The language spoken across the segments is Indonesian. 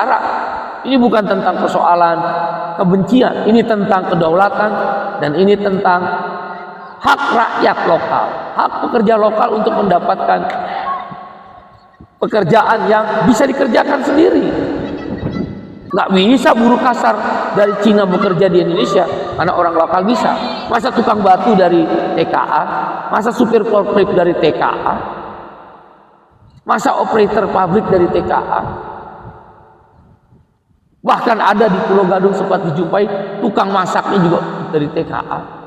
bicara. Ini bukan tentang persoalan kebencian, ini tentang kedaulatan, dan ini tentang hak rakyat lokal, hak pekerja lokal untuk mendapatkan pekerjaan yang bisa dikerjakan sendiri. Nggak bisa buruh kasar dari Cina bekerja di Indonesia karena orang lokal bisa. Masa tukang batu dari TKA, masa supir forklift dari TKA, masa operator pabrik dari TKA. Bahkan ada di Pulau Gadung sempat dijumpai tukang masaknya juga dari TKA.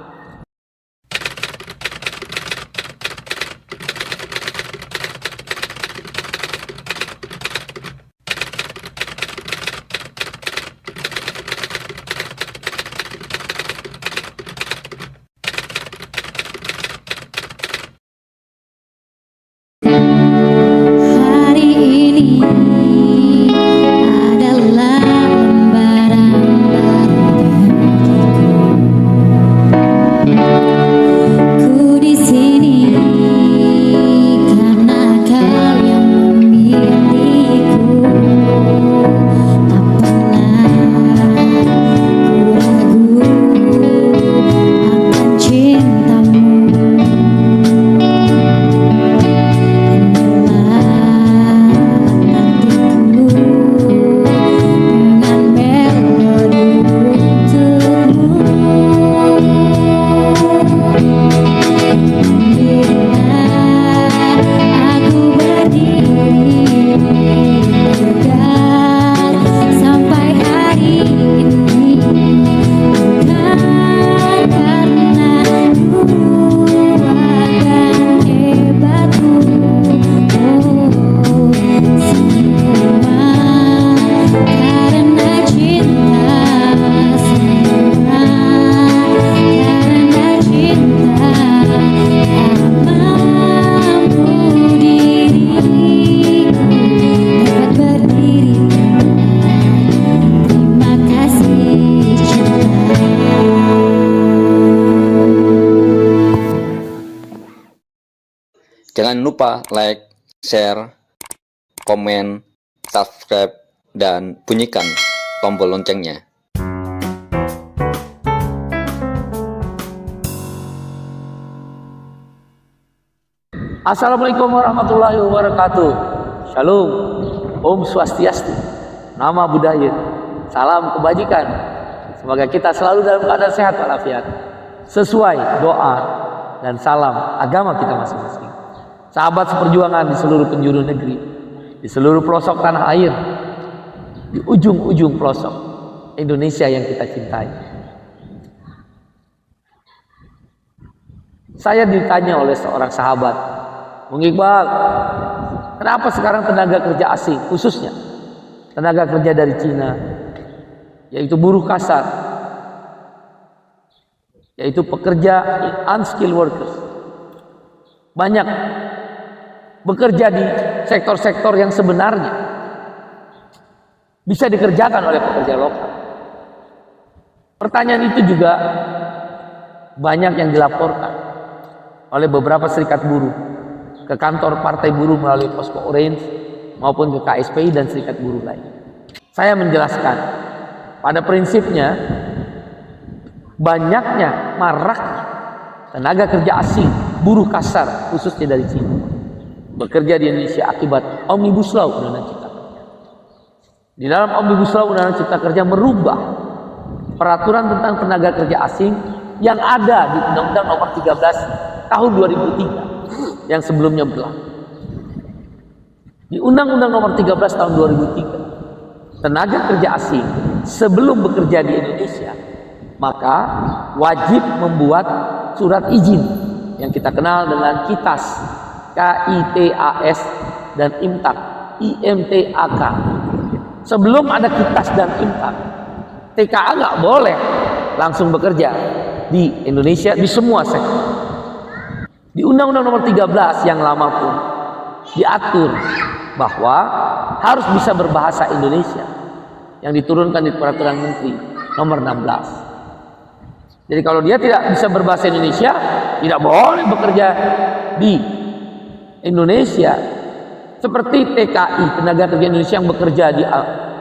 Jangan lupa like, share, komen, subscribe, dan bunyikan tombol loncengnya. Assalamualaikum warahmatullahi wabarakatuh. Shalom, Om Swastiastu, Nama Budaya, salam kebajikan. Semoga kita selalu dalam keadaan sehat walafiat, sesuai doa dan salam agama kita masing-masing. Sahabat seperjuangan di seluruh penjuru negeri, di seluruh pelosok tanah air, di ujung-ujung pelosok Indonesia yang kita cintai. Saya ditanya oleh seorang sahabat, Bung Iqbal, kenapa sekarang tenaga kerja asing, khususnya tenaga kerja dari Cina, yaitu buruh kasar, yaitu pekerja unskilled workers, banyak bekerja di sektor-sektor yang sebenarnya bisa dikerjakan oleh pekerja lokal. Pertanyaan itu juga banyak yang dilaporkan oleh beberapa serikat buruh ke kantor Partai Buruh melalui Posko Orange maupun ke KSPI dan serikat buruh lain. Saya menjelaskan, pada prinsipnya banyaknya maraknya tenaga kerja asing, buruh kasar khususnya dari Cina bekerja di Indonesia akibat Omnibus Law Undang-Undang Cipta Kerja. Di dalam Omnibus Law Undang-Undang Cipta Kerja merubah peraturan tentang tenaga kerja asing yang ada di Undang-Undang Nomor 13 Tahun 2003 yang sebelumnya berlaku. Di Undang-Undang Nomor 13 Tahun 2003, tenaga kerja asing sebelum bekerja di Indonesia maka wajib membuat surat izin yang kita kenal dengan KITAS, KITAS, dan IMTAK, IMTAK. Sebelum ada KITAS dan IMTAK, TKA nggak boleh langsung bekerja di Indonesia di semua sektor. Di Undang-Undang Nomor 13 yang lama pun diatur bahwa harus bisa berbahasa Indonesia yang diturunkan di Peraturan Menteri Nomor 16. Jadi kalau dia tidak bisa berbahasa Indonesia, tidak boleh bekerja di Indonesia. Seperti TKI, tenaga kerja Indonesia yang bekerja di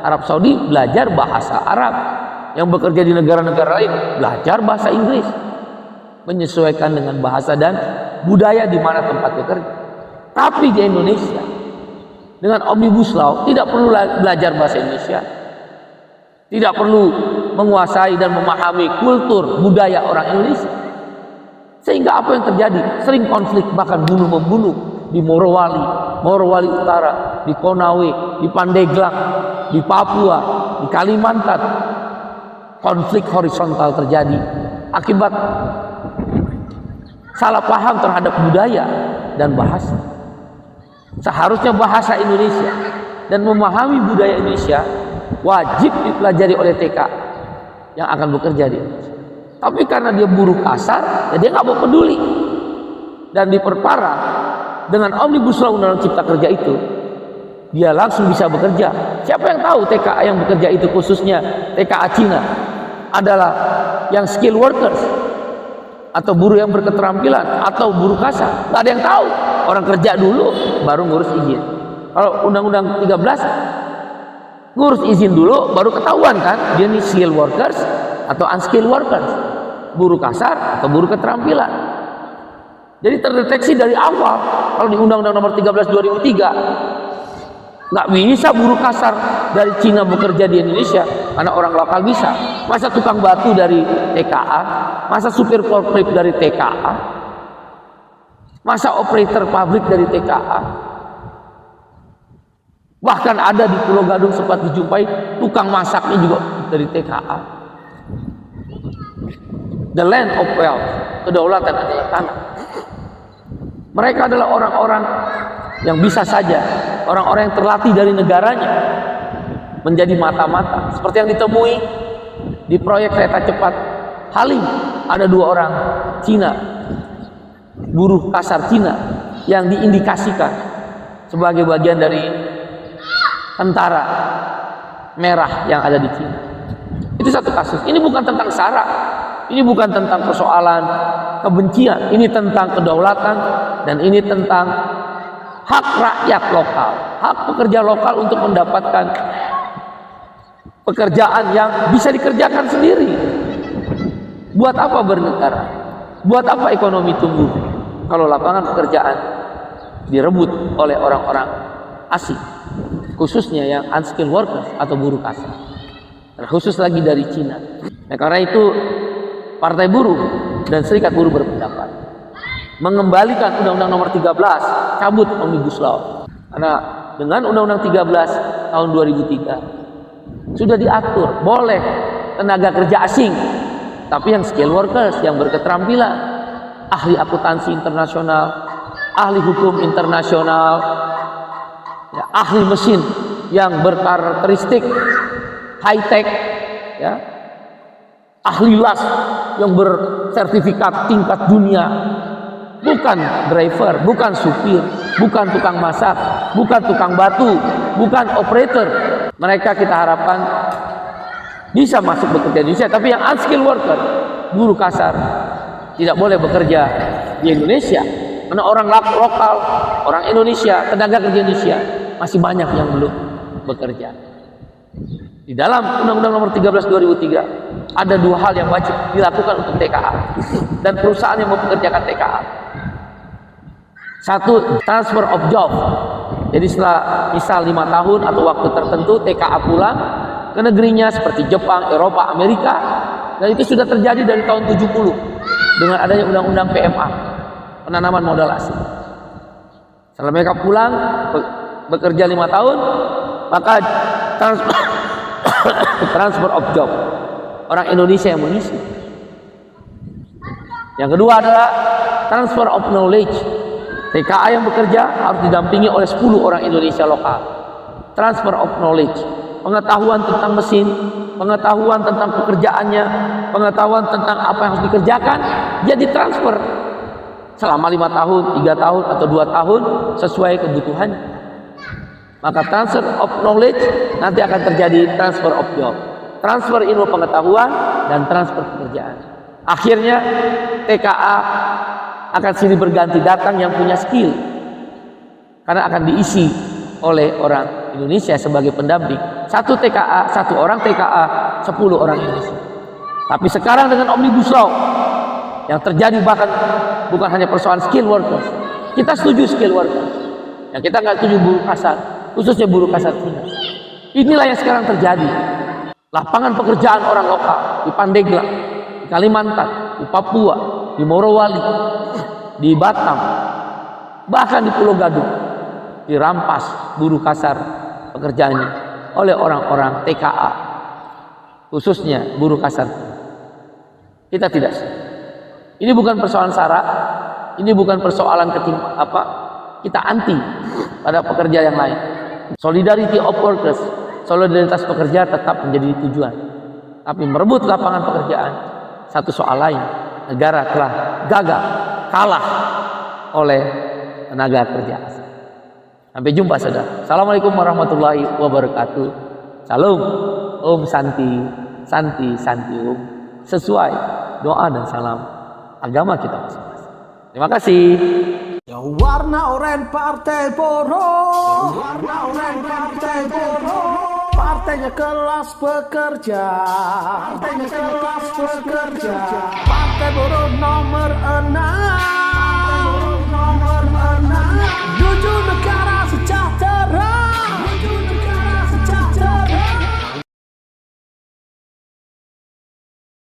Arab Saudi belajar bahasa Arab, yang bekerja di negara-negara lain belajar bahasa Inggris, menyesuaikan dengan bahasa dan budaya di mana tempat bekerja. Tapi di Indonesia dengan Omnibus Law tidak perlu belajar bahasa Indonesia, tidak perlu menguasai dan memahami kultur budaya orang Indonesia, sehingga apa yang terjadi? Sering konflik, bahkan bunuh-membunuh di Morowali Utara, di Konawe, di Pandeglang, di Papua, di Kalimantan. Konflik horizontal terjadi akibat salah paham terhadap budaya dan bahasa. Seharusnya bahasa Indonesia dan memahami budaya Indonesia wajib dipelajari oleh TK yang akan bekerja di Indonesia. Tapi karena dia buruh kasar, ya dia nggak mau peduli, dan diperparah dengan Omnibus Law Undang-Undang Cipta Kerja itu, dia langsung bisa bekerja. Siapa yang tahu TKA yang bekerja itu, khususnya TKA Cina, adalah yang skill workers atau buruh yang berketerampilan atau buruh kasar? Nggak ada yang tahu. Orang kerja dulu baru ngurus izin. Kalau Undang-Undang 13 ngurus izin dulu baru ketahuan kan dia nih skill workers atau unskilled workers, buruh kasar atau buruh keterampilan. Jadi terdeteksi dari awal. Kalau di Undang-Undang Nomor 13 2003 nggak bisa buruh kasar dari Cina bekerja di Indonesia karena orang lokal bisa. Masa tukang batu dari TKA, masa supir forklift dari TKA, masa operator pabrik dari TKA. Bahkan ada di Pulau Gadung sempat dijumpai tukang masaknya juga dari TKA. The land of wealth, kedaulatan adalah tanah. Mereka adalah orang-orang yang bisa saja, orang-orang yang terlatih dari negaranya menjadi mata-mata. Seperti yang ditemui di proyek kereta cepat Halim, ada 2 orang Cina, buruh kasar Cina yang diindikasikan sebagai bagian dari tentara merah yang ada di Cina. Itu satu kasus. Ini bukan tentang SARA, ini bukan tentang persoalan kebencian, ini tentang kedaulatan, dan ini tentang hak rakyat lokal, hak pekerja lokal untuk mendapatkan pekerjaan yang bisa dikerjakan sendiri. Buat apa bernegara? Buat apa ekonomi tumbuh kalau lapangan pekerjaan direbut oleh orang-orang asing, khususnya yang unskilled workers atau buruh kasar, terkhusus lagi dari Cina. Nah, karena itu Partai Buruh dan Serikat Buruh berpendapat mengembalikan Undang-Undang Nomor 13, cabut Omnibus Law. Karena dengan Undang-Undang 13 tahun 2003 sudah diatur boleh tenaga kerja asing, tapi yang skill workers, yang berketerampilan, ahli akuntansi internasional, ahli hukum internasional, ya, ahli mesin yang berkarakteristik high tech, ya, ahli las yang bersertifikat tingkat dunia, bukan driver, bukan supir, bukan tukang masak, bukan tukang batu, bukan operator. Mereka kita harapkan bisa masuk bekerja di Indonesia, tapi yang unskilled worker, buruh kasar, tidak boleh bekerja di Indonesia. Karena orang lokal, orang Indonesia, tenaga kerja Indonesia masih banyak yang belum bekerja. Di dalam Undang-Undang Nomor 13 2003 ada 2 hal yang wajib dilakukan untuk TKA dan perusahaan yang mempekerjakan TKA. Satu, transfer of job. Jadi setelah misal 5 tahun atau waktu tertentu TKA pulang ke negerinya seperti Jepang, Eropa, Amerika, dan itu sudah terjadi dari tahun 70 dengan adanya Undang-Undang PMA, penanaman modal asing. Setelah mereka pulang bekerja 5 tahun, maka transfer of job, orang Indonesia yang mengisi. Yang kedua adalah transfer of knowledge. TKA yang bekerja harus didampingi oleh 10 orang Indonesia lokal. Transfer of knowledge, pengetahuan tentang mesin, pengetahuan tentang pekerjaannya, pengetahuan tentang apa yang harus dikerjakan, dia ditransfer selama 5 tahun, 3 tahun, atau 2 tahun sesuai kebutuhannya. Maka transfer of knowledge nanti akan terjadi transfer of job, transfer ilmu pengetahuan dan transfer pekerjaan. Akhirnya TKA akan silih berganti datang yang punya skill, karena akan diisi oleh orang Indonesia sebagai pendamping. Satu TKA, satu orang TKA, 10 orang Indonesia. Tapi sekarang dengan Omnibus Law yang terjadi, bahkan bukan hanya persoalan skill workers. Kita setuju skill workers. Yang kita nggak setuju buruh kasar, khususnya buruh kasar Cina. Inilah yang sekarang terjadi. Lapangan pekerjaan orang lokal di Pandeglang, di Kalimantan, di Papua, di Morowali, di Batam, bahkan di Pulau Gadung dirampas buruh kasar pekerjaannya oleh orang-orang TKA, khususnya buruh kasar. Kita tidak sih. Ini bukan persoalan SARA, ini bukan persoalan kita anti pada pekerja yang lain. Solidarity of workers, solidaritas pekerja tetap menjadi tujuan. Tapi merebut lapangan pekerjaan, satu soal lain. Negara telah gagal, kalah oleh tenaga kerja asing. Sampai jumpa saudara. Assalamualaikum warahmatullahi wabarakatuh. Salam, Om Santi, Santi, Santi Om. Sesuai doa dan salam agama kita masing-masing. Terima kasih. Ya warna oranye partai buruh, warna oranye partai buruh, partainya kelas pekerja, partainya kelas pekerja, partai buruh nomor 6.